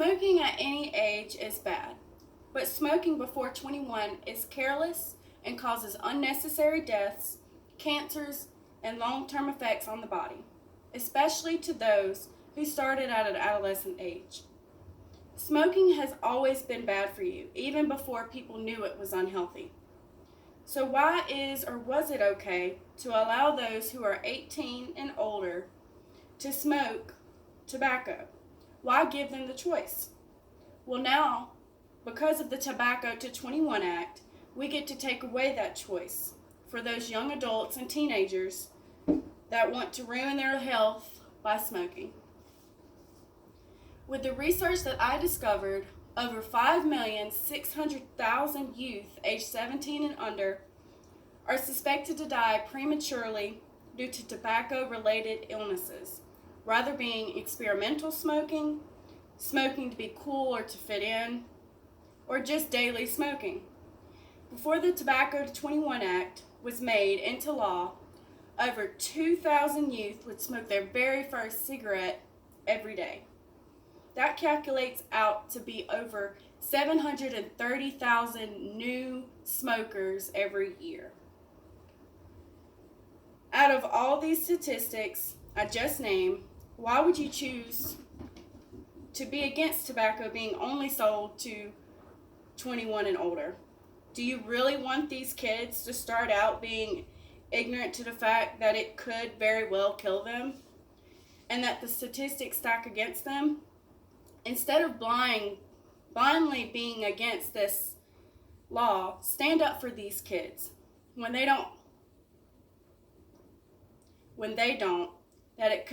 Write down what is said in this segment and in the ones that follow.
Smoking at any age is bad, but smoking before 21 is careless and causes unnecessary deaths, cancers, and long-term effects on the body, especially to those who started at an adolescent age. Smoking has always been bad for you, even before people knew it was unhealthy. So why is or was it okay to allow those who are 18 and older to smoke tobacco? Why give them the choice? Well, now, because of the Tobacco to 21 Act, we get to take away that choice for those young adults and teenagers that want to ruin their health by smoking. With the research that I discovered, over 5,600,000 youth aged 17 and under are suspected to die prematurely due to tobacco-related illnesses, rather being experimental smoking, smoking to be cool or to fit in, or just daily smoking. Before the Tobacco to 21 Act was made into law, over 2,000 youth would smoke their very first cigarette every day. That calculates out to be over 730,000 new smokers every year. Out of all these statistics I just named, why would you choose to be against tobacco being only sold to 21 and older? Do you really want these kids to start out being ignorant to the fact that it could very well kill them and that the statistics stack against them? Instead of blindly being against this law, stand up for these kids when they don't know that it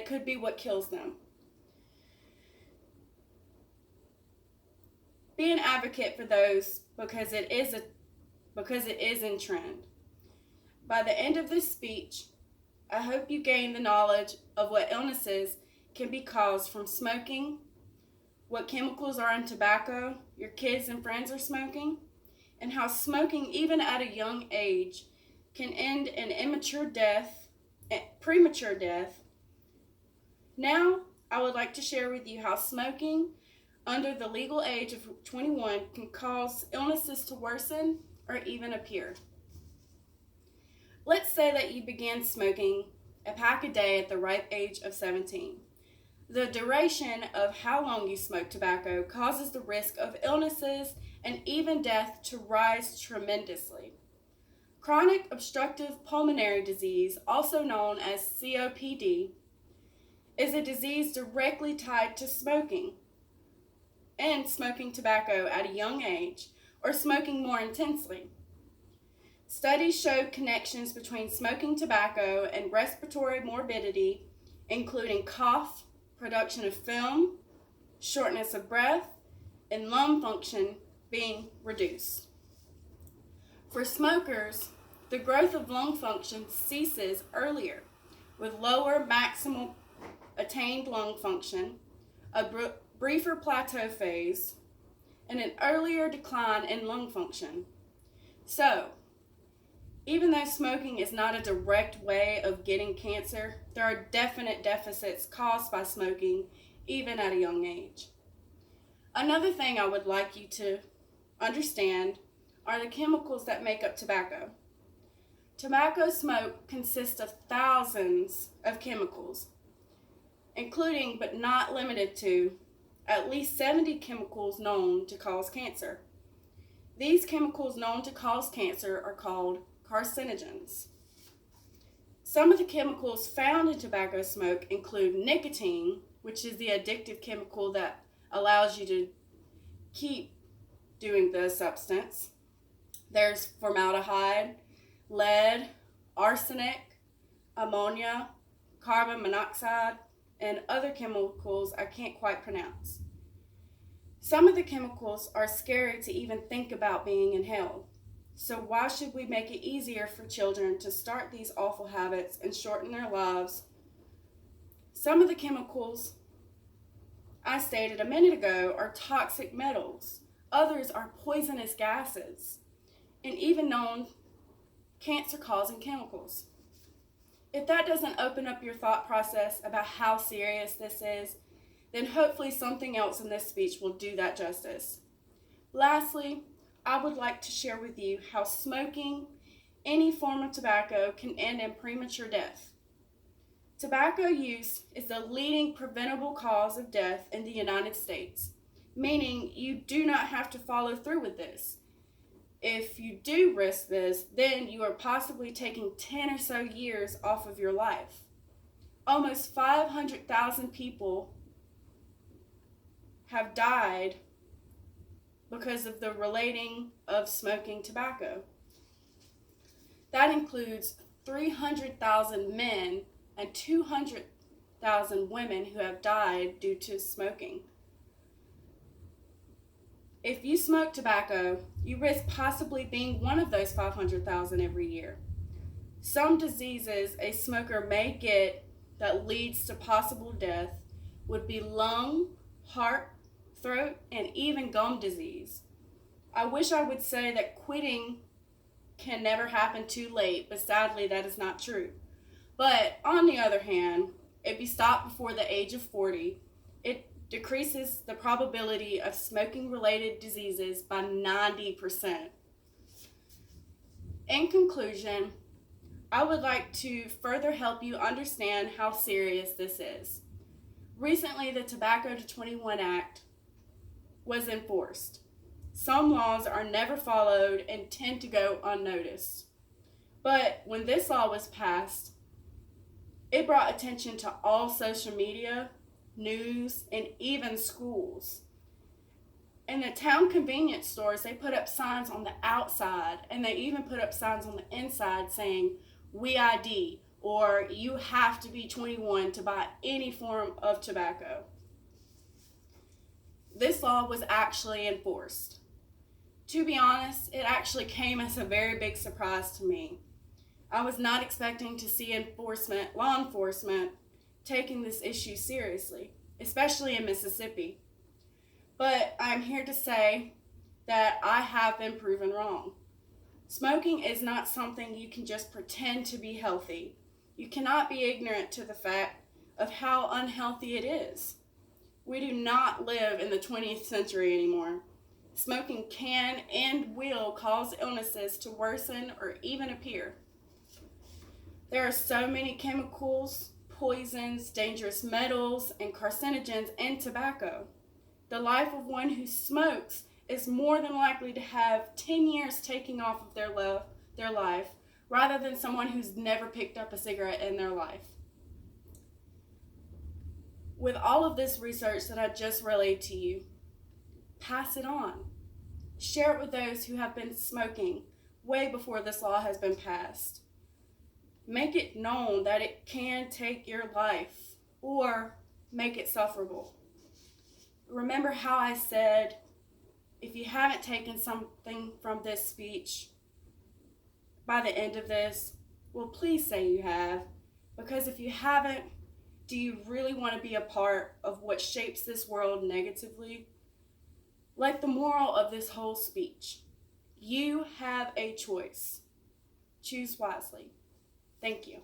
could be what kills them. Be an advocate for those because it is in trend. By the end of this speech, I hope you gain the knowledge of what illnesses can be caused from smoking, what chemicals are in tobacco your kids and friends are smoking, and how smoking, even at a young age, can end in premature death. Now, I would like to share with you how smoking under the legal age of 21 can cause illnesses to worsen or even appear. Let's say that you began smoking a pack a day at the ripe age of 17. The duration of how long you smoke tobacco causes the risk of illnesses and even death to rise tremendously. Chronic obstructive pulmonary disease, also known as COPD, is a disease directly tied to smoking and smoking tobacco at a young age or smoking more intensely. Studies showed connections between smoking tobacco and respiratory morbidity, including cough, production of film, shortness of breath, and lung function being reduced. For smokers, the growth of lung function ceases earlier, with lower maximal attained lung function, a briefer plateau phase, and an earlier decline in lung function. So, even though smoking is not a direct way of getting cancer, there are definite deficits caused by smoking, even at a young age. Another thing I would like you to understand are the chemicals that make up tobacco. Tobacco smoke consists of thousands of chemicals, including but not limited to at least 70 chemicals known to cause cancer. These chemicals known to cause cancer are called carcinogens. Some of the chemicals found in tobacco smoke include nicotine, which is the addictive chemical that allows you to keep doing the substance. There's formaldehyde, lead, arsenic, ammonia, carbon monoxide, and other chemicals I can't quite pronounce. Some of the chemicals are scary to even think about being inhaled. So why should we make it easier for children to start these awful habits and shorten their lives? Some of the chemicals I stated a minute ago are toxic metals. Others are poisonous gases, and even known cancer-causing chemicals. If that doesn't open up your thought process about how serious this is, then hopefully something else in this speech will do that justice. Lastly, I would like to share with you how smoking any form of tobacco can end in premature death. Tobacco use is the leading preventable cause of death in the United States, meaning you do not have to follow through with this. If you do risk this, then you are possibly taking 10 or so years off of your life. Almost 500,000 people have died because of the relating of smoking tobacco. That includes 300,000 men and 200,000 women who have died due to smoking. If you smoke tobacco, you risk possibly being one of those 500,000 every year. Some diseases a smoker may get that leads to possible death would be lung, heart, throat, and even gum disease. I wish I would say that quitting can never happen too late, but sadly that is not true. But on the other hand, if you stop before the age of 40, it decreases the probability of smoking-related diseases by 90%. In conclusion, I would like to further help you understand how serious this is. Recently, the Tobacco to 21 Act was enforced. Some laws are never followed and tend to go unnoticed. But when this law was passed, it brought attention to all social media, news, and even schools. In the town convenience stores, they put up signs on the outside, and they even put up signs on the inside saying, "We ID," or "You have to be 21 to buy any form of tobacco." This law was actually enforced. To be honest, it actually came as a very big surprise to me. I was not expecting to see law enforcement, taking this issue seriously, especially in Mississippi. But I'm here to say that I have been proven wrong. Smoking is not something you can just pretend to be healthy. You cannot be ignorant to the fact of how unhealthy it is. We do not live in the 20th century anymore. Smoking can and will cause illnesses to worsen or even appear. There are so many chemicals, poisons, dangerous metals, and carcinogens in tobacco. The life of one who smokes is more than likely to have 10 years taking off of their life rather than someone who's never picked up a cigarette in their life. With all of this research that I just relayed to you, pass it on. Share it with those who have been smoking way before this law has been passed. Make it known that it can take your life or make it sufferable. Remember how I said, if you haven't taken something from this speech by the end of this, well, please say you have. Because if you haven't, do you really want to be a part of what shapes this world negatively? Like the moral of this whole speech, you have a choice. Choose wisely. Thank you.